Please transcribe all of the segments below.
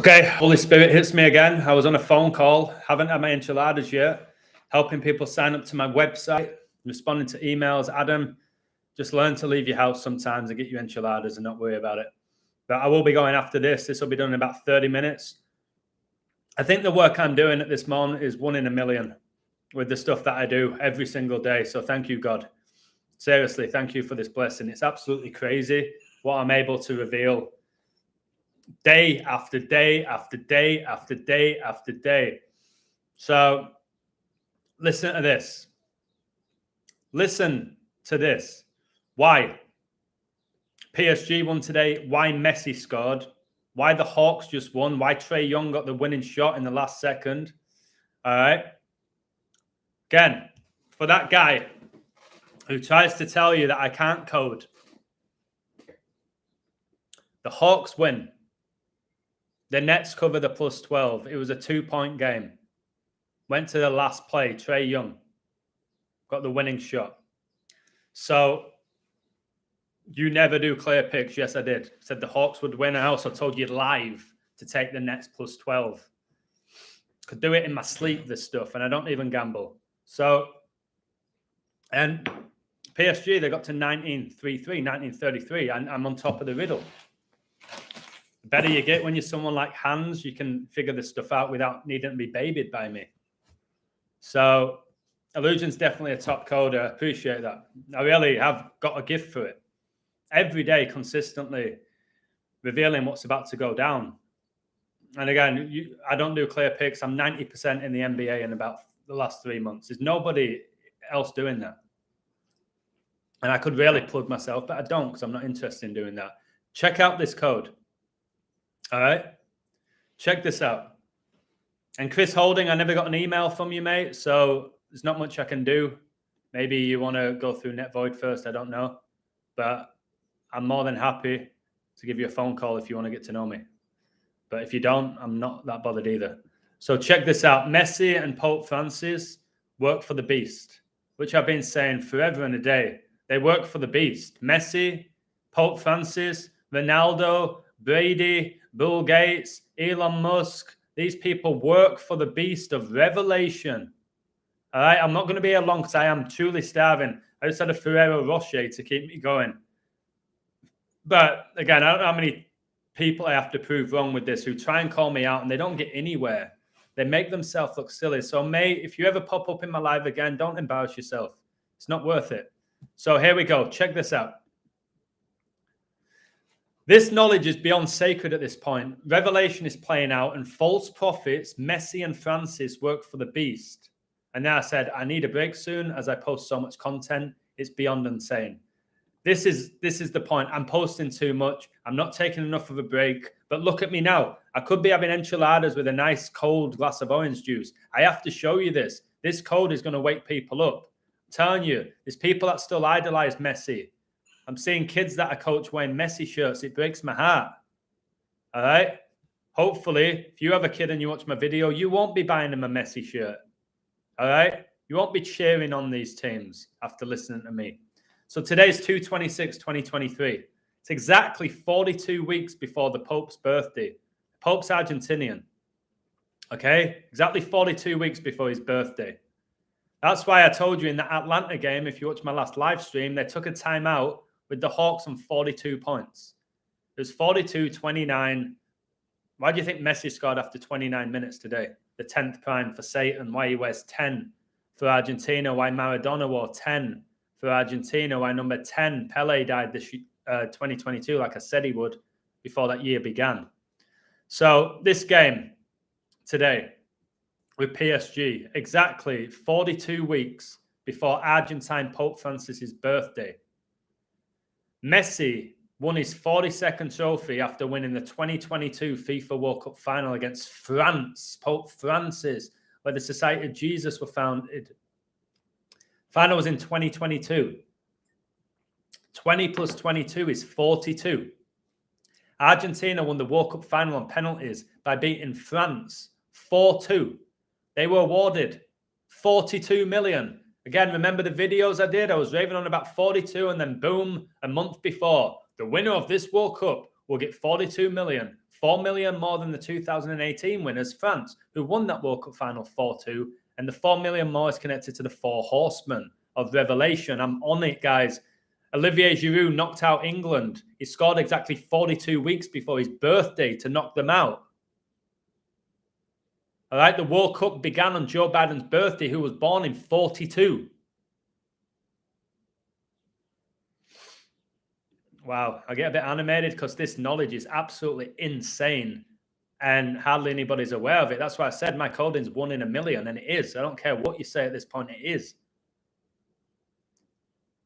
Okay, Holy Spirit hits me again. I was on a phone call, haven't had my enchiladas yet, helping people sign up to my website, responding to emails. Adam, just learn to leave your house sometimes and get your enchiladas and not worry about it. But I will be going after this. This will be done in about 30 minutes. I think the work I'm doing at this moment is 1 in a million with the stuff that I do every single day. So thank you, God. Seriously, thank you for this blessing. It's absolutely crazy what I'm able to reveal day after day after day after day after day. So listen to this. Listen to this. Why? PSG won today. Why Messi scored? Why the Hawks just won? Why Trey Young got the winning shot in the last second? All right. Again, for that guy who tries to tell you that I can't code, the Hawks win. The Nets cover the plus 12. It was a 2-point game. Went to the last play. Trey Young got the winning shot. So you never do clear picks. Yes, I did. Said the Hawks would win. I also told you live to take the Nets plus 12. Could do it in my sleep, this stuff, and I don't even gamble. So, and PSG, they got to 19-33, 19-33, and I'm on top of the riddle. The better you get when you're someone like Hans, you can figure this stuff out without needing to be babied by me. So Illusion's definitely a top coder. I appreciate that. I really have got a gift for it. Every day, consistently revealing what's about to go down. And again, I don't do clear picks. I'm 90% in the NBA in about the last 3 months. There's nobody else doing that. And I could really plug myself, but I don't because I'm not interested in doing that. Check out this code. All right, check this out. And Chris Holding, I never got an email from you, mate. So there's not much I can do. Maybe you want to go through NetVoid first. I don't know. But I'm more than happy to give you a phone call if you want to get to know me. But if you don't, I'm not that bothered either. So check this out. Messi and Pope Francis work for the beast, which I've been saying forever and a day. They work for the beast. Messi, Pope Francis, Ronaldo, Brady, Bill Gates, Elon Musk, these people work for the beast of revelation. All right, I'm not going to be here long because I am truly starving. I just had a Ferrero Rocher to keep me going. But again, I don't know how many people I have to prove wrong with this who try and call me out and they don't get anywhere. They make themselves look silly. So, mate, if you ever pop up in my live again, don't embarrass yourself. It's not worth it. So here we go. Check this out. This knowledge is beyond sacred at this point. Revelation is playing out, and false prophets, Messi and Francis, work for the beast. And then I said, I need a break soon as I post so much content. It's beyond insane. This is the point. I'm posting too much. I'm not taking enough of a break. But look at me now. I could be having enchiladas with a nice cold glass of orange juice. I have to show you this. This code is going to wake people up. I'm telling you, there's people that still idolize Messi. I'm seeing kids that I coach wearing Messi shirts. It breaks my heart. All right? Hopefully, if you have a kid and you watch my video, you won't be buying them a Messi shirt. All right? You won't be cheering on these teams after listening to me. So today's 2/26/2023. It's exactly 42 weeks before the Pope's birthday. The Pope's Argentinian. Okay? Exactly 42 weeks before his birthday. That's why I told you in the Atlanta game, if you watch my last live stream, they took a timeout with the Hawks on 42 points. It was 42-29. Why do you think Messi scored after 29 minutes today? The 10th prime for Satan. Why he wears 10 for Argentina. Why Maradona wore 10 for Argentina. Why number 10, Pele, died this 2022, like I said he would, before that year began. So this game today with PSG, exactly 42 weeks before Argentine Pope Francis's birthday. Messi won his 42nd trophy after winning the 2022 FIFA World Cup final against France, Pope Francis, where the Society of Jesus were founded. Final was in 2022. 20 plus 22 is 42. Argentina won the World Cup final on penalties by beating France 4-2. They were awarded 42 million. Again, remember the videos I did? I was raving on about 42, and then boom, a month before, the winner of this World Cup will get 42 million. 4 million more than the 2018 winners, France, who won that World Cup final 4-2. And the 4 million more is connected to the four horsemen of revelation. I'm on it, guys. Olivier Giroud knocked out England. He scored exactly 42 weeks before his birthday to knock them out. All right, the World Cup began on Joe Biden's birthday, who was born in 42. Wow, I get a bit animated because this knowledge is absolutely insane and hardly anybody's aware of it. That's why I said Mike Holding's 1 in a million, and it is. I don't care what you say at this point, it is.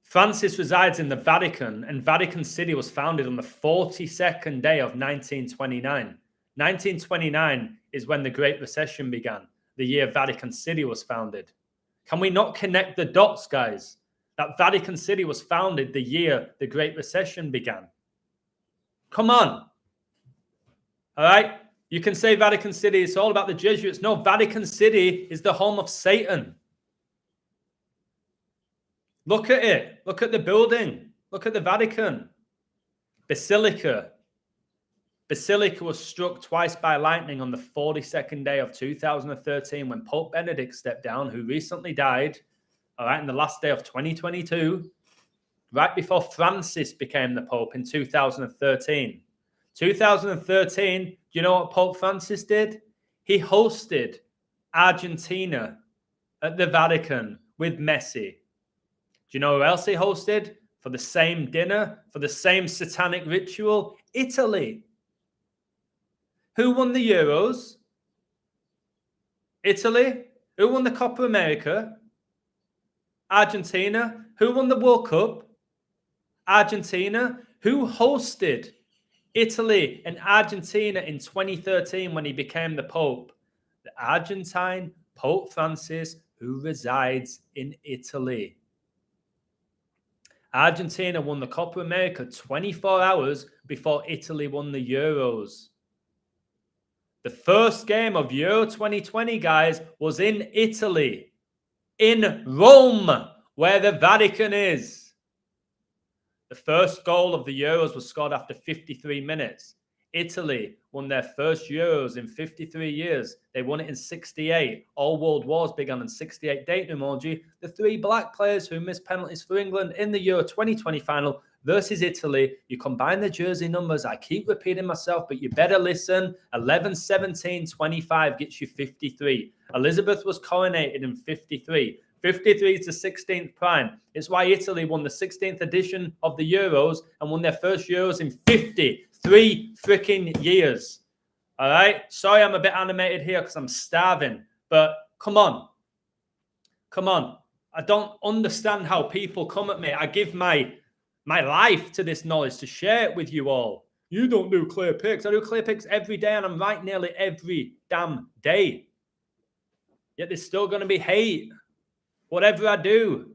Francis resides in the Vatican, and Vatican City was founded on the 42nd day of 1929. 1929 is when the Great Recession began, the year Vatican City was founded. Can we not connect the dots, guys? That Vatican City was founded the year the Great Recession began. Come on. All right? You can say Vatican City, it's all about the Jesuits. No, Vatican City is the home of Satan. Look at it. Look at the building. Look at the Vatican. Basilica. Basilica was struck twice by lightning on the 42nd day of 2013 when Pope Benedict stepped down, who recently died, all right, in the last day of 2022, right before Francis became the Pope in 2013. 2013, do you know what Pope Francis did? He hosted Argentina at the Vatican with Messi. Do you know who else he hosted for the same dinner, for the same satanic ritual? Italy. Who won the Euros? Italy. Who won the Copa America? Argentina. Who won the World Cup? Argentina. Who hosted Italy and Argentina in 2013 when he became the Pope? The Argentine Pope Francis, who resides in Italy. Argentina won the Copa America 24 hours before Italy won the Euros. The first game of Euro 2020, guys, was in Italy, in Rome, where the Vatican is. The first goal of the Euros was scored after 53 minutes. Italy won their first Euros in 53 years. They won it in 68. All world wars began in 68. Date emoji. The three black players who missed penalties for England in the Euro 2020 final versus Italy. You combine the jersey numbers. I keep repeating myself, but you better listen. 11, 17, 25 gets you 53. Elizabeth was coronated in 53. 53 is the 16th prime. It's why Italy won the 16th edition of the Euros and won their first Euros in 53 freaking years. All right? Sorry I'm a bit animated here because I'm starving. But come on. Come on. I don't understand how people come at me. I give my life to this knowledge to share it with you all. You don't do clear picks. I do clear picks every day and I'm right nearly every damn day. Yet there's still going to be hate. Whatever I do.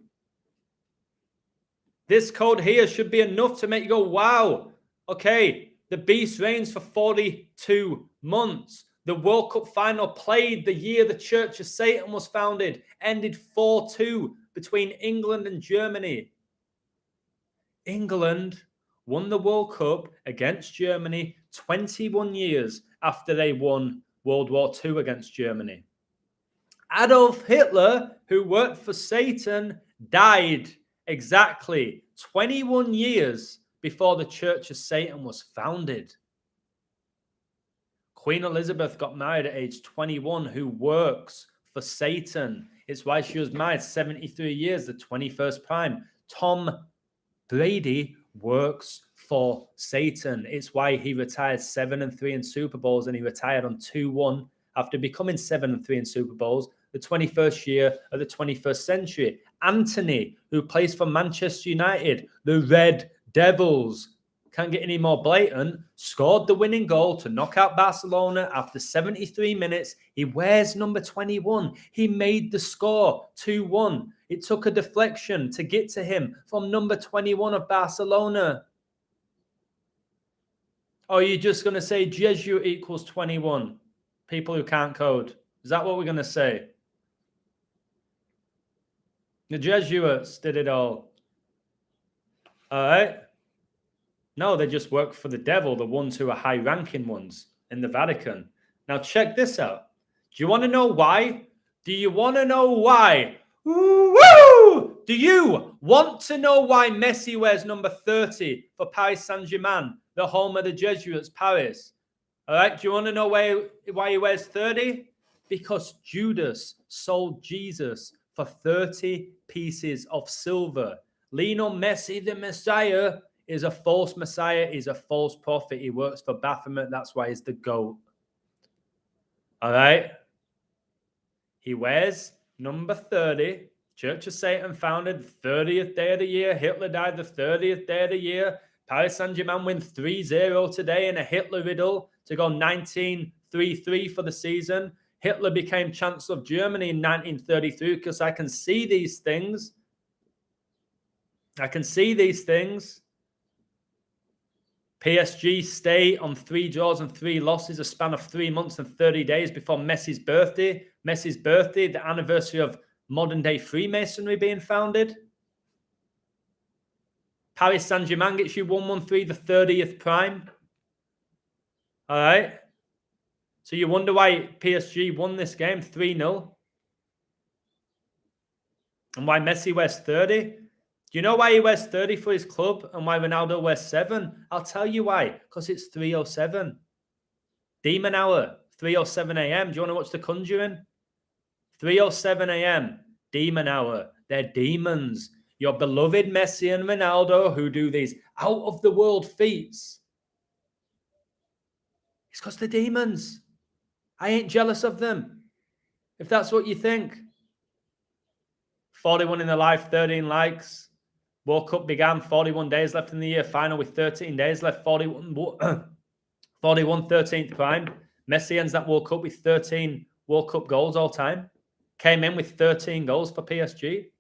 This code here should be enough to make you go, wow, okay, the beast reigns for 42 months. The World Cup final played the year the Church of Satan was founded, ended 4-2 between England and Germany. England won the World Cup against Germany 21 years after they won World War II against Germany. Adolf Hitler, who worked for Satan, died exactly 21 years before the Church of Satan was founded. Queen Elizabeth got married at age 21, who works for Satan. It's why she was married 73 years, the 21st prime. Tom Brady works for Satan. It's why he retired 7-3 in Super Bowls and he retired on 2-1 after becoming 7-3 in Super Bowls, the 21st year of the 21st century. Anthony, who plays for Manchester United, the Red Devils, can't get any more blatant, scored the winning goal to knock out Barcelona after 73 minutes. He wears number 21. He made the score 2-1. It took a deflection to get to him from number 21 of Barcelona. Or are you just going to say Jesuit equals 21? People who can't code. Is that what we're going to say? The Jesuits did it all. All right. No, they just work for the devil, the ones who are high-ranking ones in the Vatican. Now, check this out. Do you want to know why? Do you want to know why? Woo! Do you want to know why Messi wears number 30 for Paris Saint-Germain, the home of the Jesuits, Paris? All right, do you want to know why he wears 30? Because Judas sold Jesus for 30 pieces of silver. Lionel Messi, the Messiah, is a false Messiah. He's a false prophet. He works for Baphomet. That's why he's the GOAT. All right? He wears number 30. Church of Satan founded the 30th day of the year. Hitler died the 30th day of the year. Paris Saint-Germain win 3-0 today in a Hitler riddle to go 19-3-3 for the season. Hitler became Chancellor of Germany in 1933 because I can see these things. I can see these things. PSG stay on 3 draws and 3 losses, a span of 3 months and 30 days before Messi's birthday. Messi's birthday, the anniversary of modern-day Freemasonry being founded. Paris Saint-Germain gets you 113, the 30th prime. All right? So you wonder why PSG won this game 3-0? And why Messi wears 30? Do you know why he wears 30 for his club and why Ronaldo wears 7? I'll tell you why. Because it's 3:07. Demon hour, 3:07 a.m. Do you want to watch The Conjuring? 3:07 a.m. Demon hour. They're demons. Your beloved Messi and Ronaldo who do these out-of-the-world feats. It's because they're demons. I ain't jealous of them. If that's what you think. 41 in the live, 13 likes. World Cup began, 41 days left in the year. Final with 13 days left, 41 13th prime. Messi ends that World Cup with 13 World Cup goals all time. Came in with 13 goals for PSG.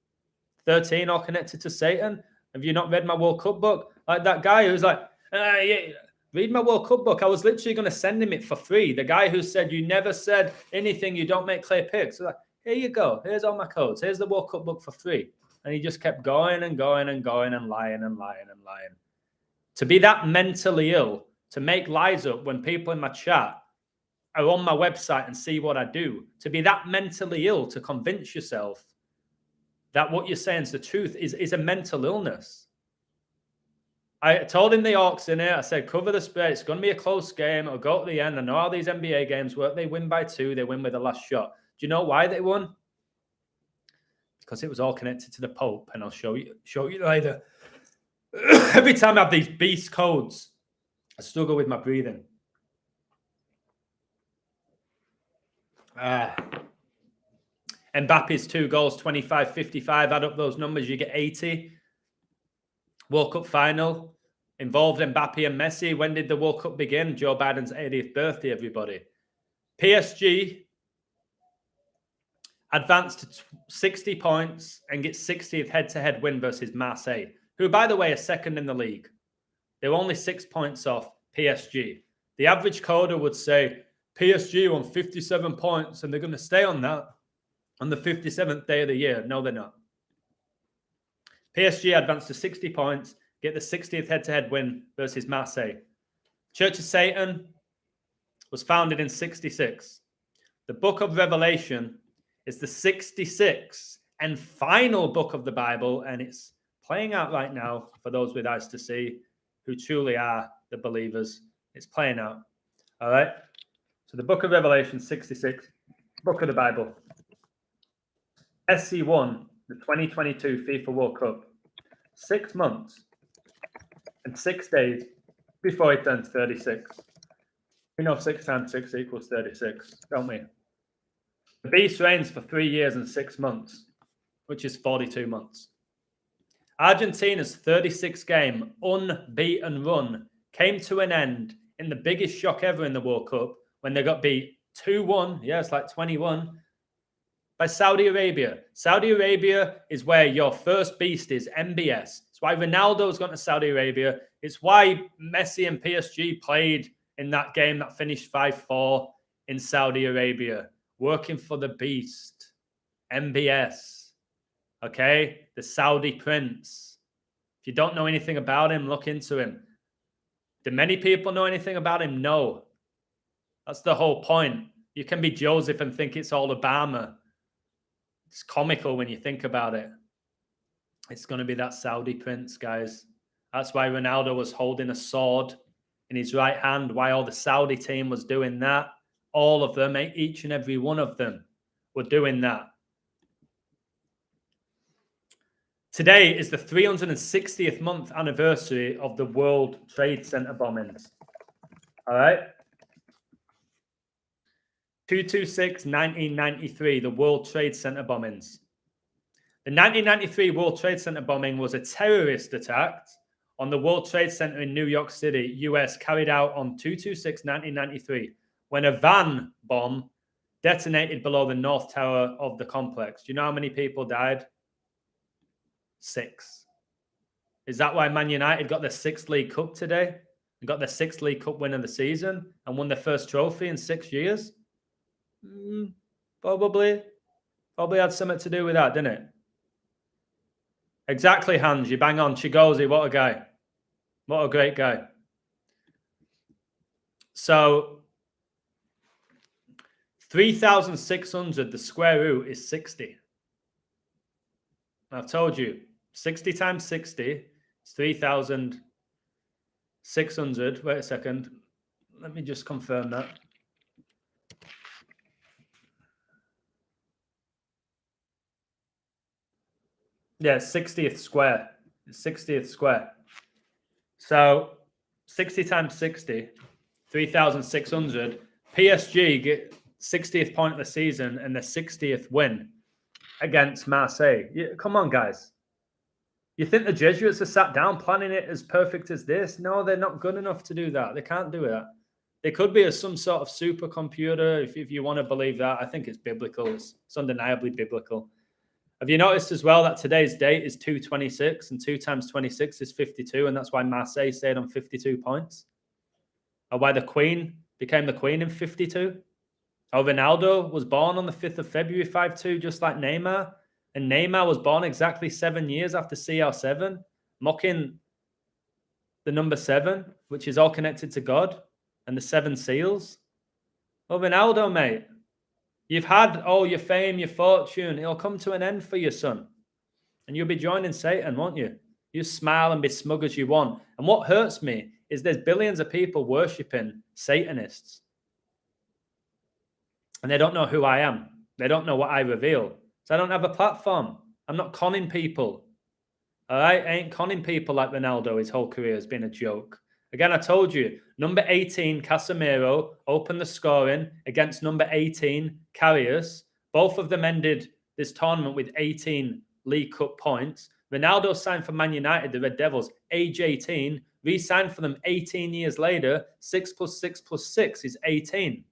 13 all connected to Satan. Have you not read my World Cup book? Like that guy who's like, yeah, read my World Cup book. I was literally going to send him it for free. The guy who said, you never said anything, you don't make clear picks. Like, here you go. Here's all my codes. Here's the World Cup book for free. And he just kept going and going and going and lying and lying and lying. To be that mentally ill, to make lies up when people in my chat are on my website and see what I do, to be that mentally ill, to convince yourself that what you're saying is the truth is a mental illness. I told him the Hawks in it. I said, cover the spread. It's going to be a close game. It'll go to the end. I know how these NBA games work. They win by 2. They win with the last shot. Do you know why they won? Because it was all connected to the Pope, and I'll show you later. Every time I have these beast codes, I struggle with my breathing. Mbappe's 2 goals, 25, 55. Add up those numbers, you get 80. World Cup final involved Mbappe and Messi. When did the World Cup begin? Joe Biden's 80th birthday, everybody. PSG advanced to 60 points and gets 60th head-to-head win versus Marseille, who, by the way, are second in the league. They were only 6 points off PSG. The average coder would say PSG won 57 points and they're going to stay on that on the 57th day of the year. No, they're not. PSG advanced to 60 points, get the 60th head-to-head win versus Marseille. Church of Satan was founded in 66. The book of Revelation is the 66th and final book of the Bible, and it's playing out right now for those with eyes to see who truly are the believers. It's playing out. All right? So the book of Revelation, 66, book of the Bible. Messi won the 2022 FIFA World Cup 6 months and 6 days before he turns 36. We know 6 times 6 equals 36, don't we? The beast reigns for 3 years and 6 months, which is 42 months. Argentina's 36-game unbeaten run came to an end in the biggest shock ever in the World Cup when they got beat 2-1, yeah, it's like 21, by Saudi Arabia. Saudi Arabia is where your first beast is, MBS. It's why Ronaldo's gone to Saudi Arabia. It's why Messi and PSG played in that game that finished 5-4 in Saudi Arabia, working for the beast, MBS, okay? The Saudi prince. If you don't know anything about him, look into him. Do many people know anything about him? No. That's the whole point. You can be Joseph and think it's all Obama. It's comical when you think about it. It's going to be that Saudi prince, guys. That's why Ronaldo was holding a sword in his right hand, why all the Saudi team was doing that. All of them, each and every one of them were doing that. Today is the 360th month anniversary of the World Trade Center bombings. All right? 2/26/1993, the World Trade Center bombings. The 1993 World Trade Center bombing was a terrorist attack on the World Trade Center in New York City, US, carried out on 2/26/1993, when a van bomb detonated below the North Tower of the complex. Do you know how many people died? 6. Is that why Man United got their 6th League Cup today? And got their 6th League Cup win of the season and won their first trophy in 6 years? Probably had something to do with that, didn't it? Exactly, Hans. You bang on. Chigozi, what a guy. What a great guy. So, 3,600, the square root is 60. I've told you, 60 times 60 is 3,600. Wait a second. Let me just confirm that. Yeah, 60th square. 60th square. So 60 times 60, 3,600. PSG get 60th point of the season and the 60th win against Marseille. Come on, guys. You think the Jesuits are sat down planning it as perfect as this? No, they're not good enough to do that. They can't do that. They could be some sort of supercomputer, if you want to believe that. I think it's biblical. It's undeniably biblical. Have you noticed as well that today's date is 2/26 and 2 times 26 is 52, and that's why Marseille stayed on 52 points? Or why the Queen became the Queen in 52? Or Ronaldo was born on the 5th of February 5-2, just like Neymar. And Neymar was born exactly 7 years after CR7, mocking the number 7, which is all connected to God, and the 7 seals. Well, Ronaldo, mate, you've had all your fame, your fortune. It'll come to an end for you, son. And you'll be joining Satan, won't you? You smile and be smug as you want. And what hurts me is there's billions of people worshipping Satanists. And they don't know who I am. They don't know what I reveal. So I don't have a platform. I'm not conning people. All right? I ain't conning people like Ronaldo. His whole career has been a joke. Again, I told you, number 18, Casemiro, opened the scoring against number 18, Karius. Both of them ended this tournament with 18 League Cup points. Ronaldo signed for Man United, the Red Devils, age 18. Re-signed for them 18 years later. 6 + 6 + 6 is 18.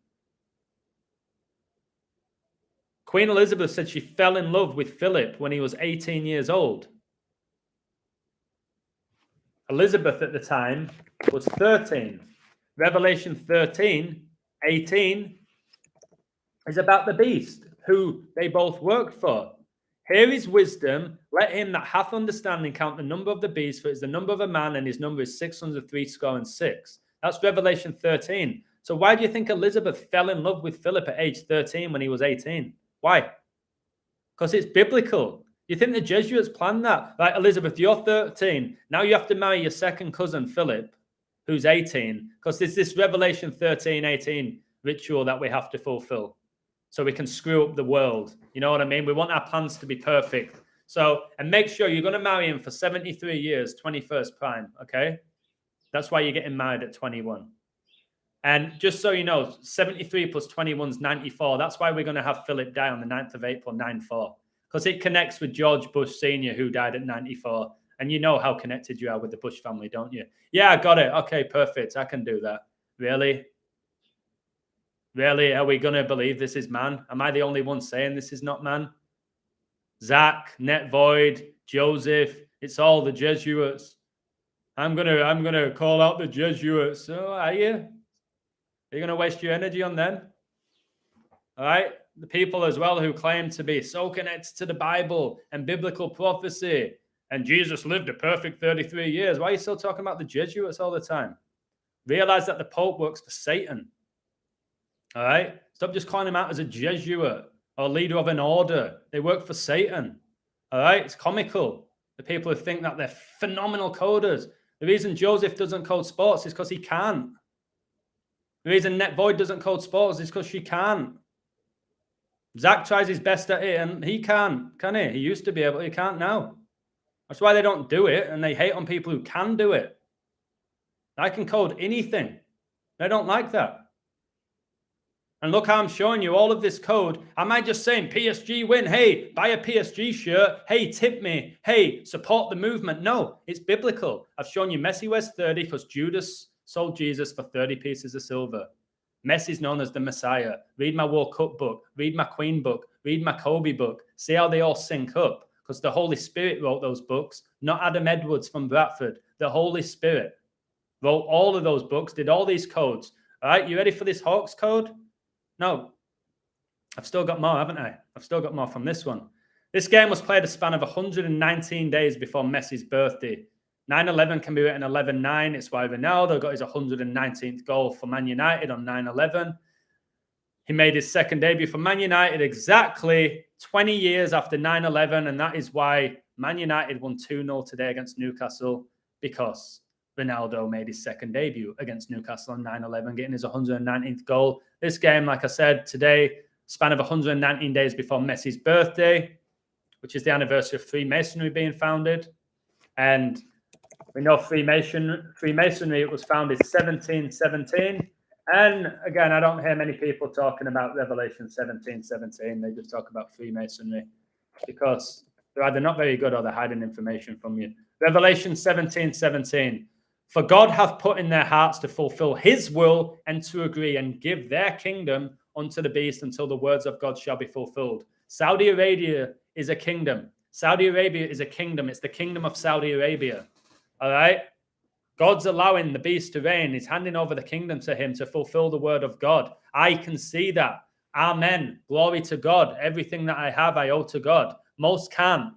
Queen Elizabeth said she fell in love with Philip when he was 18 years old. Elizabeth at the time was 13. Revelation 13:18 is about the beast, who they both worked for. Here is wisdom. Let him that hath understanding count the number of the beast, for it is the number of a man, and his number is 666. That's Revelation 13. So why do you think Elizabeth fell in love with Philip at age 13 when he was 18? Why? Because it's biblical. You think the Jesuits planned that? Like, Elizabeth, you're 13. Now you have to marry your second cousin, Philip, who's 18, because there's this Revelation 13:18 ritual that we have to fulfill so we can screw up the world. You know what I mean? We want our plans to be perfect. So, and make sure you're going to marry him for 73 years, 21st prime, okay? That's why you're getting married at 21. And just so you know, 73 plus 21 is 94. That's why we're going to have Philip die on the 9th of April, 94. Because it connects with George Bush Sr., who died at 94. And you know how connected you are with the Bush family, don't you? Yeah, I got it. Okay, perfect. I can do that. Really? Really? Are we going to believe this is man? Am I the only one saying this is not man? Zach, Net Void, Joseph, it's all the Jesuits. I'm gonna call out the Jesuits. Oh, are you? Are you going to waste your energy on them? All right? The people as well who claim to be so connected to the Bible and biblical prophecy, and Jesus lived a perfect 33 years. Why are you still talking about the Jesuits all the time? Realize that the Pope works for Satan. All right? Stop just calling him out as a Jesuit or leader of an order. They work for Satan. All right? It's comical. The people who think that they're phenomenal coders. The reason Joseph doesn't code sports is because he can't. The reason Net Void doesn't code sports is because she can't. Zach tries his best at it and he can't, can he? He used to be able, he can't now. That's why they don't do it and they hate on people who can do it. I can code anything. They don't like that. And look how I'm showing you all of this code. Am I just saying PSG win? Hey, buy a PSG shirt. Hey, tip me. Hey, support the movement. No, it's biblical. I've shown you Messi wears 30 because Judas sold Jesus for 30 pieces of silver. Messi's known as the Messiah. Read my World Cup book. Read my Queen book. Read my Kobe book. See how they all sync up. Because the Holy Spirit wrote those books, not Adam Edwards from Bradford. The Holy Spirit wrote all of those books, did all these codes. All right, you ready for this Hawks code? No. I've still got more, haven't I? I've still got more from this one. This game was played a span of 119 days before Messi's birthday. 9/11 can be written 11-9. It's why Ronaldo got his 119th goal for Man United on 9/11. He made his second debut for Man United exactly 20 years after 9/11, and that is why Man United won 2-0 today against Newcastle, because Ronaldo made his second debut against Newcastle on 9/11, getting his 119th goal. This game, like I said, today, span of 119 days before Messi's birthday, which is the anniversary of Freemasonry being founded. And we know Freemasonry, it was founded 1717. And again, I don't hear many people talking about Revelation 17:17. They just talk about Freemasonry because they're either not very good or they're hiding information from you. Revelation 17:17. For God hath put in their hearts to fulfill his will and to agree and give their kingdom unto the beast until the words of God shall be fulfilled. Saudi Arabia is a kingdom. Saudi Arabia is a kingdom. It's the kingdom of Saudi Arabia. All right? God's allowing the beast to reign. He's handing over the kingdom to him to fulfill the word of God. I can see that. Amen. Glory to God. Everything that I have, I owe to God. Most can't.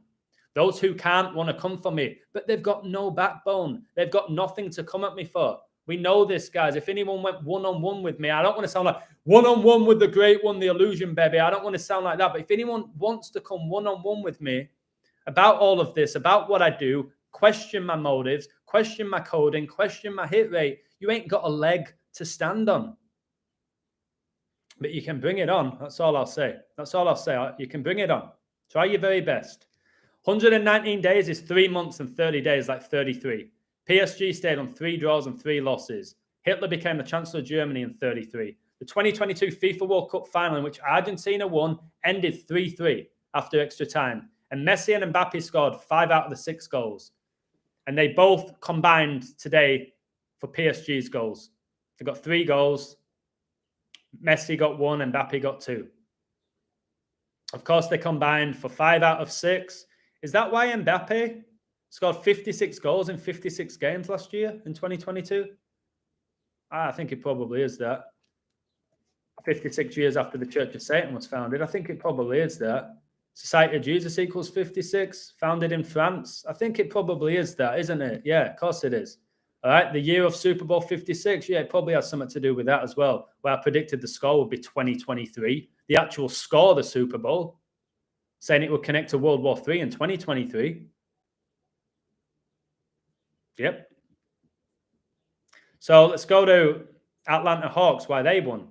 Those who can't want to come for me, but they've got no backbone. They've got nothing to come at me for. We know this, guys. If anyone went one-on-one with me, I don't want to sound like one-on-one with the great one, the illusion baby. I don't want to sound like that. But if anyone wants to come one-on-one with me about all of this, about what I do, question my motives, question my coding, question my hit rate, you ain't got a leg to stand on. But you can bring it on. That's all I'll say. That's all I'll say. You can bring it on. Try your very best. 119 days is 3 months and 30 days, like 33. PSG stayed on 3 draws and 3 losses. Hitler became the Chancellor of Germany in 33. The 2022 FIFA World Cup final, in which Argentina won, ended 3-3 after extra time. And Messi and Mbappe scored 5 out of the 6 goals. And they both combined today for PSG's goals. They got 3 goals. Messi got 1 and Mbappe got 2. Of course, they combined for 5 out of 6. Is that why Mbappe scored 56 goals in 56 games last year in 2022? I think it probably is that. 56 years after the Church of Satan was founded. I think it probably is that. Society of Jesus equals 56, founded in France. I think it probably is that, isn't it? Yeah, of course it is. All right, the year of Super Bowl 56, yeah, it probably has something to do with that as well, where I predicted the score would be 2023. The actual score of the Super Bowl, saying it would connect to World War III in 2023. Yep. So let's go to Atlanta Hawks, why they won.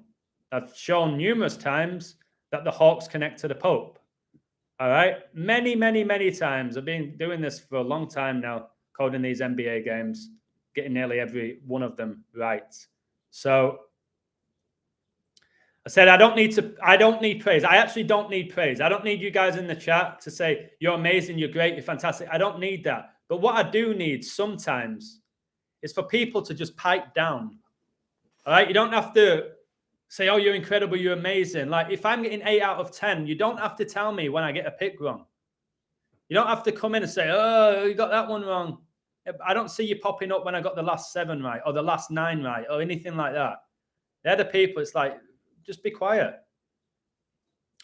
I've shown numerous times that the Hawks connect to the Pope. All right. Many, many, many times. I've been doing this for a long time now, coding these NBA games, getting nearly every one of them right. So I said, I don't need praise. I actually don't need praise. I don't need you guys in the chat to say, you're amazing, you're great, you're fantastic. I don't need that. But what I do need sometimes is for people to just pipe down. All right. You don't have to say, oh, you're incredible, you're amazing. Like, if I'm getting 8 out of 10, you don't have to tell me when I get a pick wrong. You don't have to come in and say, oh, you got that one wrong. I don't see you popping up when I got the last 7 right or the last 9 right or anything like that. They're the people, it's like, just be quiet.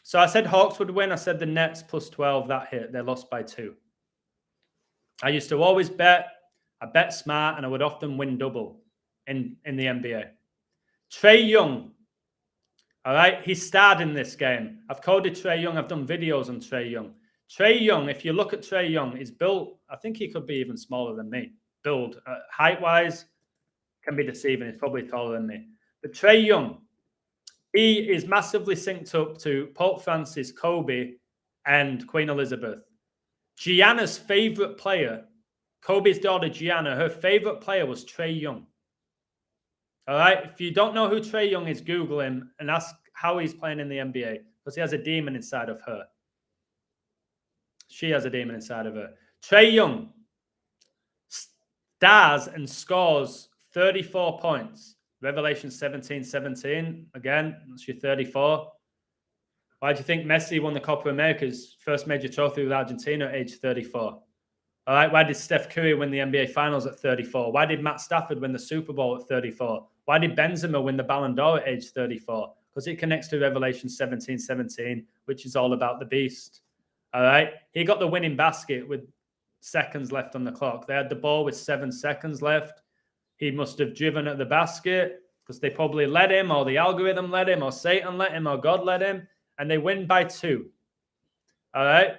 So I said Hawks would win. I said the Nets plus 12, that hit. They lost by 2. I used to always bet. I bet smart, and I would often win double. in the NBA. Trey Young. All right, he starred in this game. I've coded Trey Young. I've done videos on Trey Young. Trey Young, if you look at Trey Young, he's built, I think he could be even smaller than me. Build, height-wise, can be deceiving. He's probably taller than me. But Trey Young, he is massively synced up to Pope Francis, Kobe, and Queen Elizabeth. Gianna's favorite player, Kobe's daughter Gianna, her favorite player was Trey Young. All right. If you don't know who Trey Young is, Google him and ask how he's playing in the NBA because he has a demon inside of her. She has a demon inside of her. Trey Young stars and scores 34 points. Revelation 17:17. Again, that's your 34. Why do you think Messi won the Copa America's first major trophy with Argentina at age 34? All right. Why did Steph Curry win the NBA Finals at 34? Why did Matt Stafford win the Super Bowl at 34? Why did Benzema win the Ballon d'Or at age 34? Because it connects to Revelation 17:17, which is all about the beast. All right. He got the winning basket with seconds left on the clock. They had the ball with 7 seconds left. He must have driven at the basket because they probably let him, or the algorithm let him, or Satan let him, or God let him, and they win by 2. All right.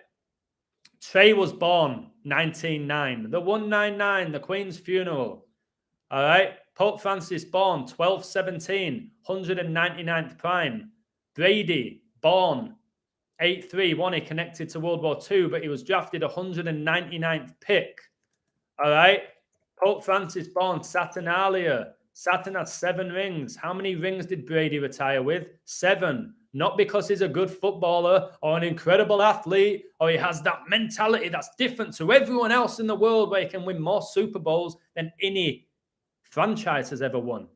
Trey was born 1909, the 199, the Queen's funeral. All right. Pope Francis born 1217, 199th prime. Brady born 831. He connected to World War II, but he was drafted 199th pick. All right. Pope Francis born Saturnalia. Saturn has 7 rings. How many rings did Brady retire with? 7. Not because he's a good footballer or an incredible athlete or he has that mentality that's different to everyone else in the world where he can win more Super Bowls than any franchise has ever won.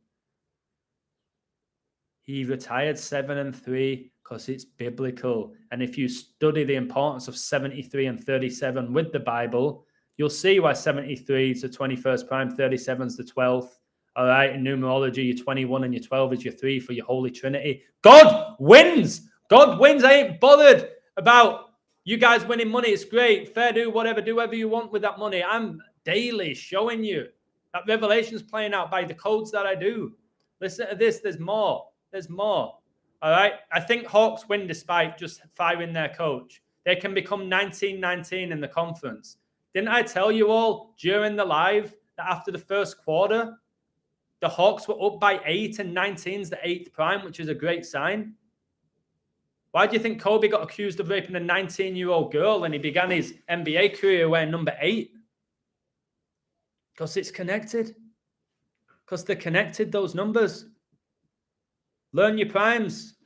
He retired 7-3 because it's biblical. And if you study the importance of 73 and 37 with the Bible, you'll see why 73 is the 21st prime, 37 is the 12th. All right, in numerology, your 21 and your 12 is your 3 for your Holy Trinity. God wins. God wins. I ain't bothered about you guys winning money. It's great. Fair do whatever you want with that money. I'm daily showing you that Revelation's playing out by the codes that I do. Listen to this. There's more. There's more. All right. I think Hawks win despite just firing their coach. They can become 19-19 in the conference. Didn't I tell you all during the live that after the first quarter, the Hawks were up by 8 and 19's the 8th prime, which is a great sign. Why do you think Kobe got accused of raping a 19-year-old girl and he began his NBA career wearing number 8? Because it's connected. Because they're connected, those numbers. Learn your primes.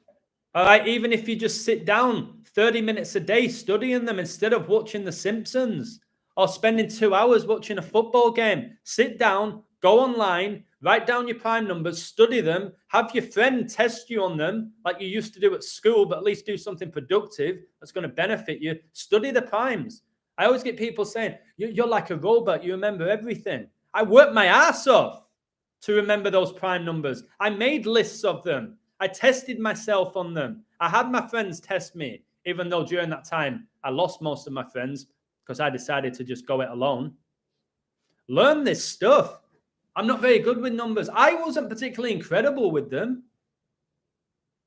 All right, even if you just sit down 30 minutes a day studying them instead of watching The Simpsons or spending 2 hours watching a football game, sit down, go online, write down your prime numbers, study them, have your friend test you on them like you used to do at school, but at least do something productive that's going to benefit you. Study the primes. I always get people saying, you're like a robot, you remember everything. I worked my ass off to remember those prime numbers. I made lists of them. I tested myself on them. I had my friends test me, even though during that time I lost most of my friends because I decided to just go it alone. Learn this stuff. I'm not very good with numbers. I wasn't particularly incredible with them.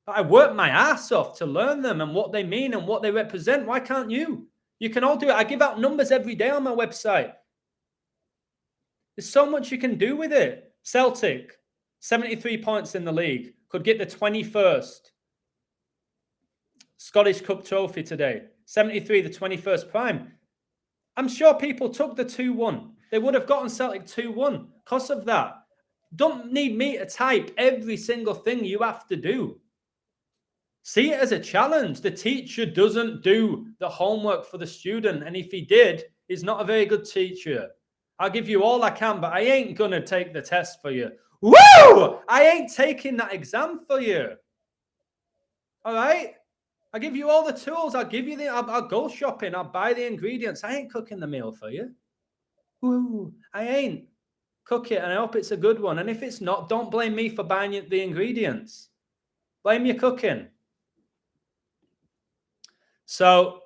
But I worked my ass off to learn them and what they mean and what they represent. Why can't you? You can all do it. I give out numbers every day on my website. There's so much you can do with it. Celtic, 73 points in the league. Could get the 21st Scottish Cup trophy today. 73, the 21st prime. I'm sure people took the 2-1. They would have gotten Celtic 2-1 because of that. Don't need me to type every single thing you have to do. See it as a challenge. The teacher doesn't do the homework for the student. And if he did, he's not a very good teacher. I'll give you all I can, but I ain't going to take the test for you. Woo! I ain't taking that exam for you. All right? I'll give you all the tools. I'll give you I'll go shopping. I'll buy the ingredients. I ain't cooking the meal for you. Woo! I ain't. Cook it, and I hope it's a good one. And if it's not, don't blame me for buying you the ingredients. Blame your cooking. So,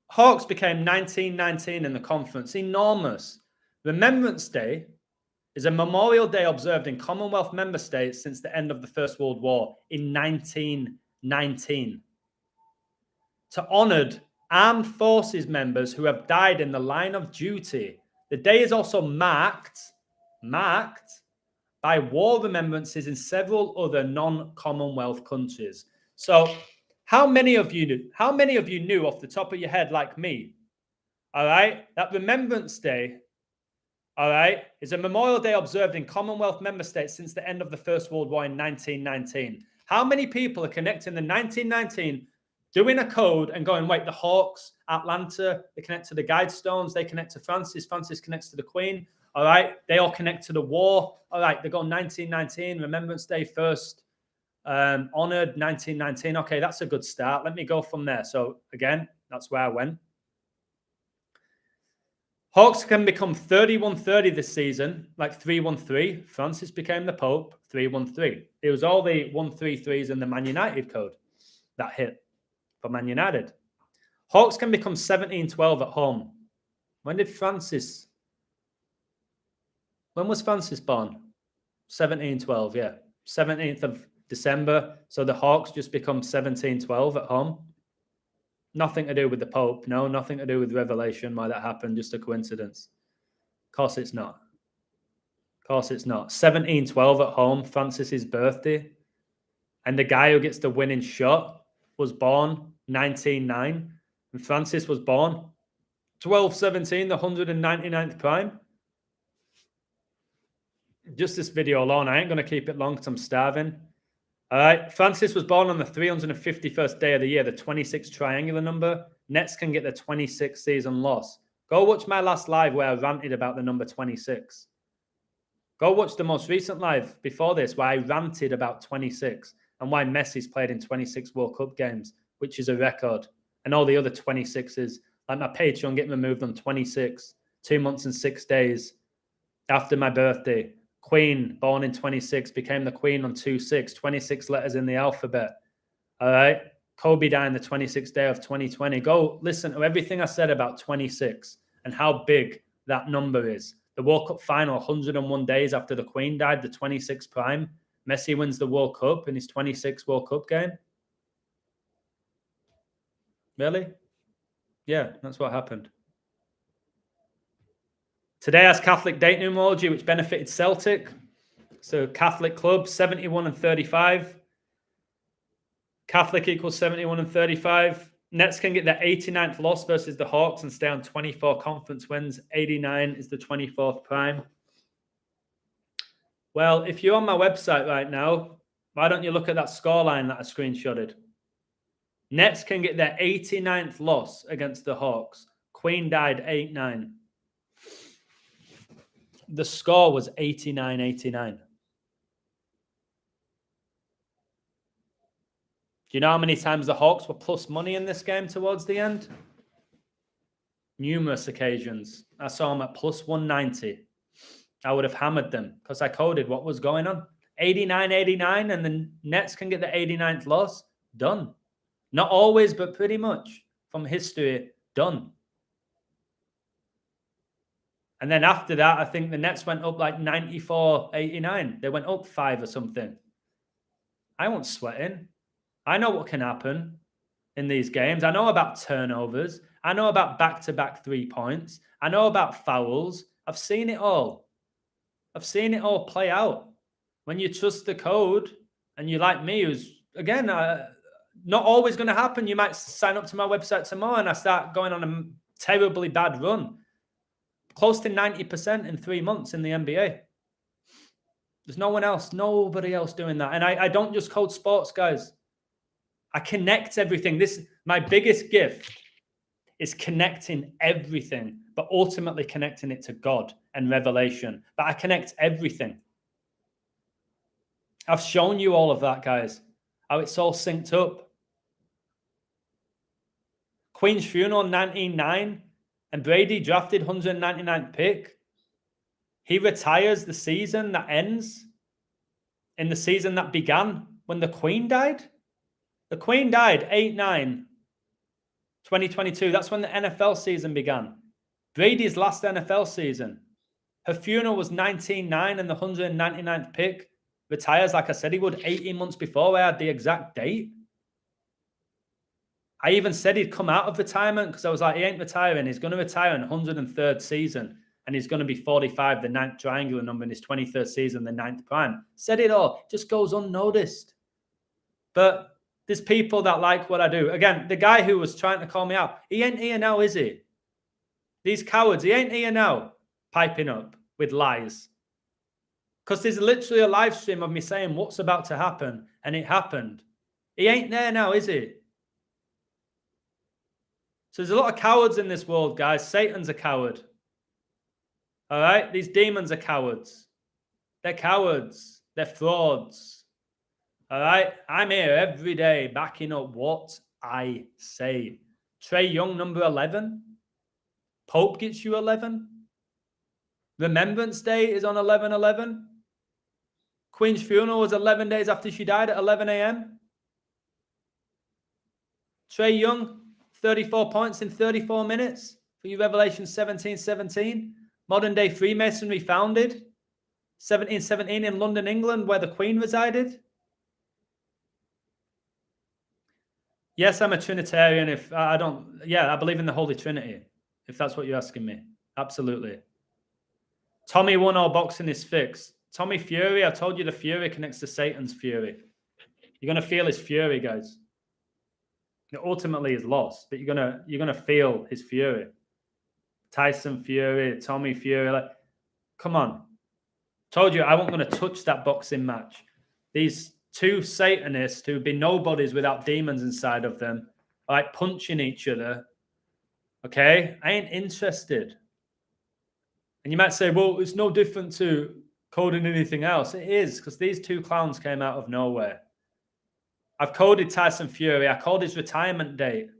Hawks became 19-19 in the conference. Enormous. Remembrance Day is a Memorial Day observed in Commonwealth member states since the end of the First World War in 1919 to honor armed forces members who have died in the line of duty. The day is also marked by war remembrances in several other non-Commonwealth countries. So how many of you knew off the top of your head, like me, all right, that Remembrance Day, all right, is a Memorial Day observed in Commonwealth member states since the end of the First World War in 1919. How many people are connecting the 1919, doing a code and going, wait, the Hawks, Atlanta, they connect to the Guidestones, they connect to Francis, Francis connects to the Queen, all right, they all connect to the war, all right, they go 1919, Remembrance Day first, honored 1919. Okay, that's a good start. Let me go from there. So again, that's where I went. Hawks can become 31-30 this season, like 3-1-3. Francis became the Pope, 3-1-3. It was all the 1-3-3s in the Man United code that hit for Man United. Hawks can become 17-12 at home. When was Francis born? 17-12, yeah. 17th of December. So the Hawks just become 17-12 at home. Nothing to do with the Pope. No, nothing to do with Revelation, why that happened. Just a coincidence. Of course it's not. Of course it's not. 17-12 at home, Francis's birthday. And the guy who gets the winning shot was born 19-9. And Francis was born 12-17, the 199th prime. Just this video alone, I ain't going to keep it long because I'm starving. All right, Francis was born on the 351st day of the year, the 26th triangular number. Nets can get the 26th season loss. Go watch my last live where I ranted about the number 26. Go watch the most recent live before this where I ranted about 26 and why Messi's played in 26 World Cup games, which is a record. And all the other 26s, like my Patreon getting removed on 26, 2 months and 6 days after my birthday. Queen, born in 26, became the Queen on 2/6, 26 letters in the alphabet. All right. Kobe died on the 26th day of 2020. Go listen to everything I said about 26 and how big that number is. The World Cup final, 101 days after the Queen died, the 26th prime. Messi wins the World Cup in his 26th World Cup game. Really? Yeah, that's what happened. Today has Catholic date numerology, which benefited Celtic. So Catholic club, 71-35. Catholic equals 71-35. Nets can get their 89th loss versus the Hawks and stay on 24 conference wins. 89 is the 24th prime. Well, if you're on my website right now, why don't you look at that scoreline that I screenshotted? Nets can get their 89th loss against the Hawks. Queen died 8-9. The score was 89-89. Do you know how many times the Hawks were plus money in this game towards the end? Numerous occasions. I saw them at plus 190. I would have hammered them because I coded what was going on. 89-89, and the Nets can get the 89th loss. Done. Not always, but pretty much from history, done. And then after that, I think the Nets went up like 94-89. They went up 5 or something. I won't sweat in. I know what can happen in these games. I know about turnovers. I know about back-to-back 3 points. I know about fouls. I've seen it all. I've seen it all play out. When you trust the code and you're like me, who's, again, not always going to happen. You might sign up to my website tomorrow and I start going on a terribly bad run. Close to 90% in 3 months in the NBA. There's no one else, nobody else doing that. And I don't just code sports, guys. I connect everything. My biggest gift is connecting everything, but ultimately connecting it to God and revelation. But I connect everything. I've shown you all of that, guys, how it's all synced up. Queen's funeral, 1909. And Brady drafted 199th pick. He retires the season that ends in the season that began when the Queen died. The Queen died 8-9, 2022. That's when the NFL season began. Brady's last NFL season. Her funeral was 1909 and the 199th pick retires, like I said he would, 18 months before. I had the exact date. I even said he'd come out of retirement because I was like, he ain't retiring. He's going to retire in 103rd season and he's going to be 45, the 9th triangular number in his 23rd season, the 9th prime. Said it all. Just goes unnoticed. But there's people that like what I do. Again, the guy who was trying to call me out, he ain't here now, is he? These cowards, he ain't here now, piping up with lies. Because there's literally a live stream of me saying what's about to happen, and it happened. He ain't there now, is he? So there's a lot of cowards in this world, guys. Satan's a coward. All right? These demons are cowards. They're cowards. They're frauds. All right? I'm here every day backing up what I say. Trey Young, number 11. Pope gets you 11. Remembrance Day is on 11/11. Queen's funeral was 11 days after she died at 11 a.m. Trey Young, 34 points in 34 minutes for you, Revelation 17:17. Modern day Freemasonry founded 1717 in London, England, where the Queen resided. Yes, I'm a Trinitarian. If I don't, yeah, I believe in the Holy Trinity, if that's what you're asking me. Absolutely. Tommy 1-0 boxing is fixed. Tommy Fury, I told you the Fury connects to Satan's fury. You're going to feel his fury, guys. Ultimately, he's lost, but you're gonna feel his fury. Tyson Fury, Tommy Fury. Like, come on. Told you I wasn't going to touch that boxing match. These two Satanists who've been nobodies without demons inside of them, like punching each other. Okay? I ain't interested. And you might say, well, it's no different to coding anything else. It is, because these two clowns came out of nowhere. I've coded Tyson Fury. I called his retirement date.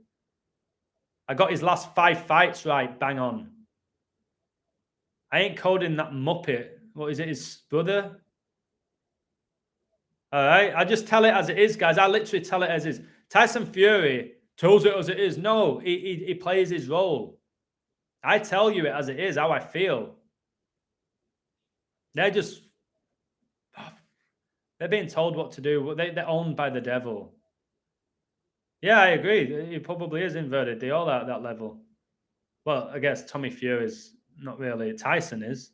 I got his last 5 fights right, bang on. I ain't coding that muppet. What is it, his brother? All right, I just tell it as it is, guys. I literally tell it as it is. Tyson Fury tells it as it is. No, he plays his role. I tell you it as it is, how I feel. They're being told what to do. They're owned by the devil. Yeah, I agree. He probably is inverted. They all are at that level. Well, I guess Tommy Fury's not really. Tyson is.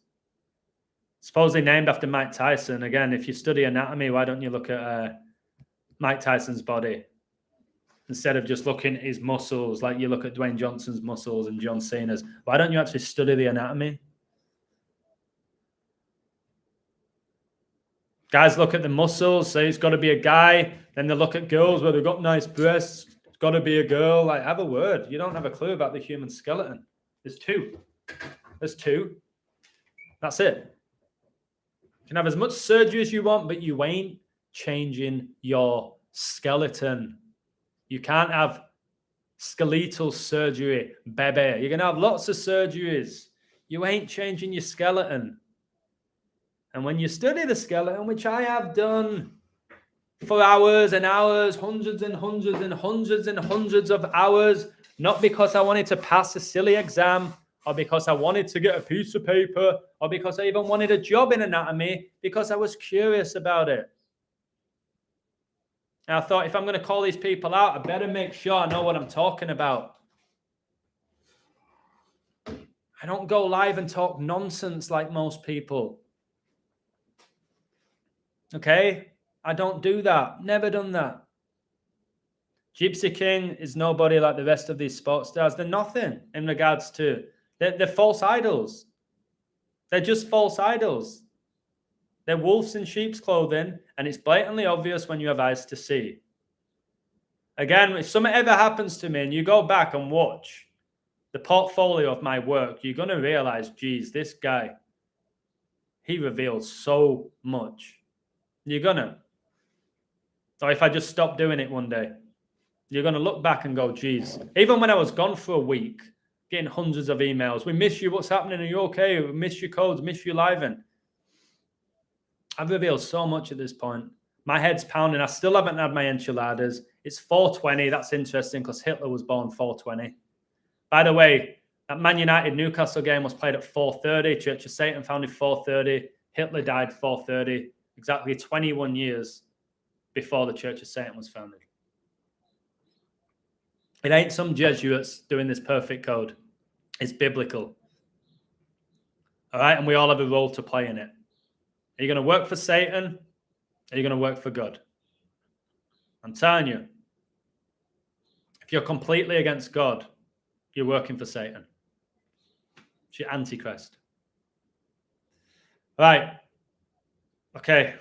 Supposedly named after Mike Tyson. Again, if you study anatomy, why don't you look at Mike Tyson's body instead of just looking at his muscles like you look at Dwayne Johnson's muscles and John Cena's? Why don't you actually study the anatomy? Guys look at the muscles, say it's got to be a guy. Then they look at girls where they've got nice breasts. It's got to be a girl. Like, have a word. You don't have a clue about the human skeleton. There's two. There's two. That's it. You can have as much surgery as you want, but you ain't changing your skeleton. You can't have skeletal surgery, baby. You're going to have lots of surgeries. You ain't changing your skeleton. And when you study the skeleton, which I have done for hours and hours, hundreds and hundreds and hundreds and hundreds of hours, not because I wanted to pass a silly exam or because I wanted to get a piece of paper or because I even wanted a job in anatomy, because I was curious about it. And I thought, if I'm going to call these people out, I better make sure I know what I'm talking about. I don't go live and talk nonsense like most people. Okay? I don't do that. Never done that. Gypsy King is nobody like the rest of these sports stars. They're nothing in regards to... They're false idols. They're just false idols. They're wolves in sheep's clothing, and it's blatantly obvious when you have eyes to see. Again, if something ever happens to me and you go back and watch the portfolio of my work, you're going to realize, geez, this guy, he reveals so much. You're going to. Or if I just stop doing it one day, you're going to look back and go, geez. Even when I was gone for a week, getting hundreds of emails, we miss you, what's happening, are you okay? We miss your codes, miss you living. I've revealed so much at this point. My head's pounding. I still haven't had my enchiladas. It's 420. That's interesting because Hitler was born 420. By the way, That Man United Newcastle game was played at 4:30. Church of Satan founded 4:30. Hitler died 4:30. Exactly 21 years before the Church of Satan was founded. It ain't some Jesuits doing this perfect code. It's biblical. All right, and we all have a role to play in it. Are you going to work for Satan? Or are you going to work for God? I'm telling you, if you're completely against God, you're working for Satan. It's your Antichrist. Right. Okay.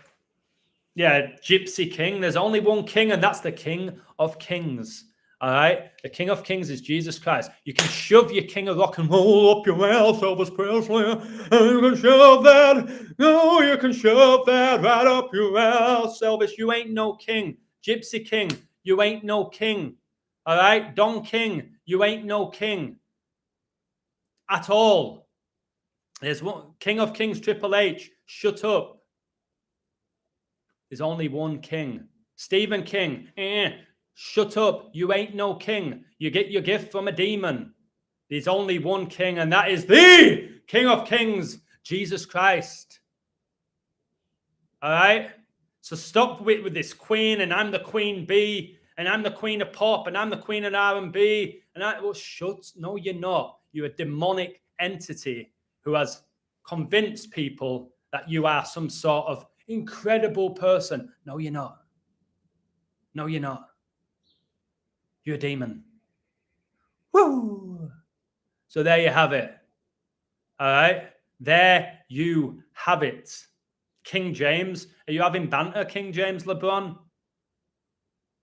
Yeah, Gypsy King. There's only one king, and that's the King of Kings. All right? The King of Kings is Jesus Christ. You can shove your King of Rock and Roll up your ass, Elvis Presley, and you can shove that. No, you can shove that right up your ass, Elvis. You ain't no king. Gypsy King, you ain't no king. All right? Don King, you ain't no king. At all. There's one King of Kings, Triple H. Shut up. There's only one king. Stephen King. Shut up. You ain't no king. You get your gift from a demon. There's only one king, and that is the King of Kings, Jesus Christ. All right? So stop with this queen, and I'm the queen bee, and I'm the queen of pop, and I'm the queen of R&B. Shut. No, you're not. You're a demonic entity who has convinced people that you are some sort of incredible person. No, you're not. No, you're not. You're a demon. Woo! So there you have it. All right? There you have it. King James. Are you having banter, King James LeBron?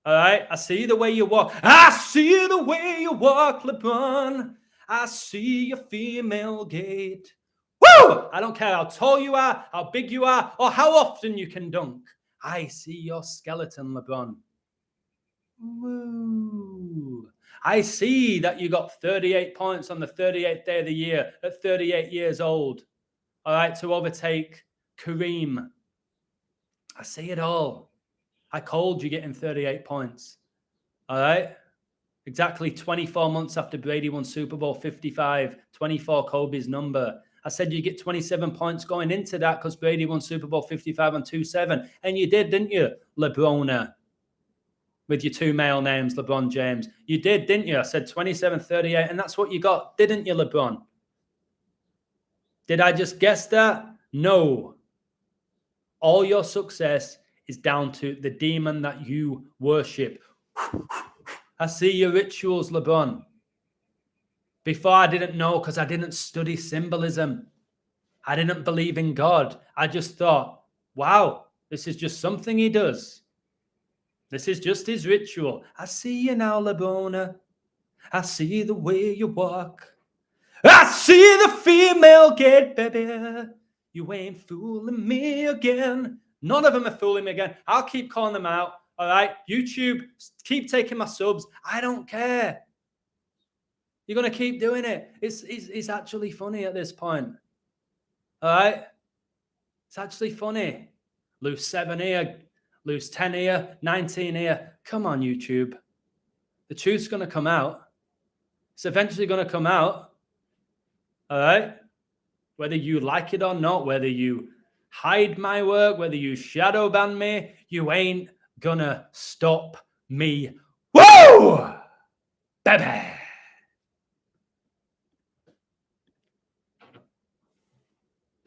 All right? I see the way you walk. I see the way you walk, LeBron. I see your female gait. Woo! I don't care how tall you are, how big you are, or how often you can dunk. I see your skeleton, LeBron. Woo! I see that you got 38 points on the 38th day of the year at 38 years old. All right, to overtake Kareem. I see it all. I called you getting 38 points. All right? Exactly 24 months after Brady won Super Bowl 55, 24 Kobe's number. I said you get 27 points going into that because Brady won Super Bowl 55 on 2-7. And you did, didn't you, LeBron? With your two male names, LeBron James. You did, didn't you? I said 27, 38, and that's what you got, didn't you, LeBron? Did I just guess that? No. All your success is down to the demon that you worship. I see your rituals, LeBron. Before I didn't know because I didn't study symbolism. I didn't believe in God. I just thought, wow, this is just something he does. This is just his ritual. I see you now, LeBron. I see the way you walk. I see the female gate, baby. You ain't fooling me again. None of them are fooling me again. I'll keep calling them out. All right? YouTube, keep taking my subs. I don't care. You're going to keep doing it. It's actually funny at this point. All right? It's actually funny. Lose 7 here. Lose 10 here, 19 here. Come on, YouTube. The truth's going to come out. It's eventually going to come out. All right? Whether you like it or not, whether you hide my work, whether you shadow ban me, you ain't going to stop me. Woo! Baby!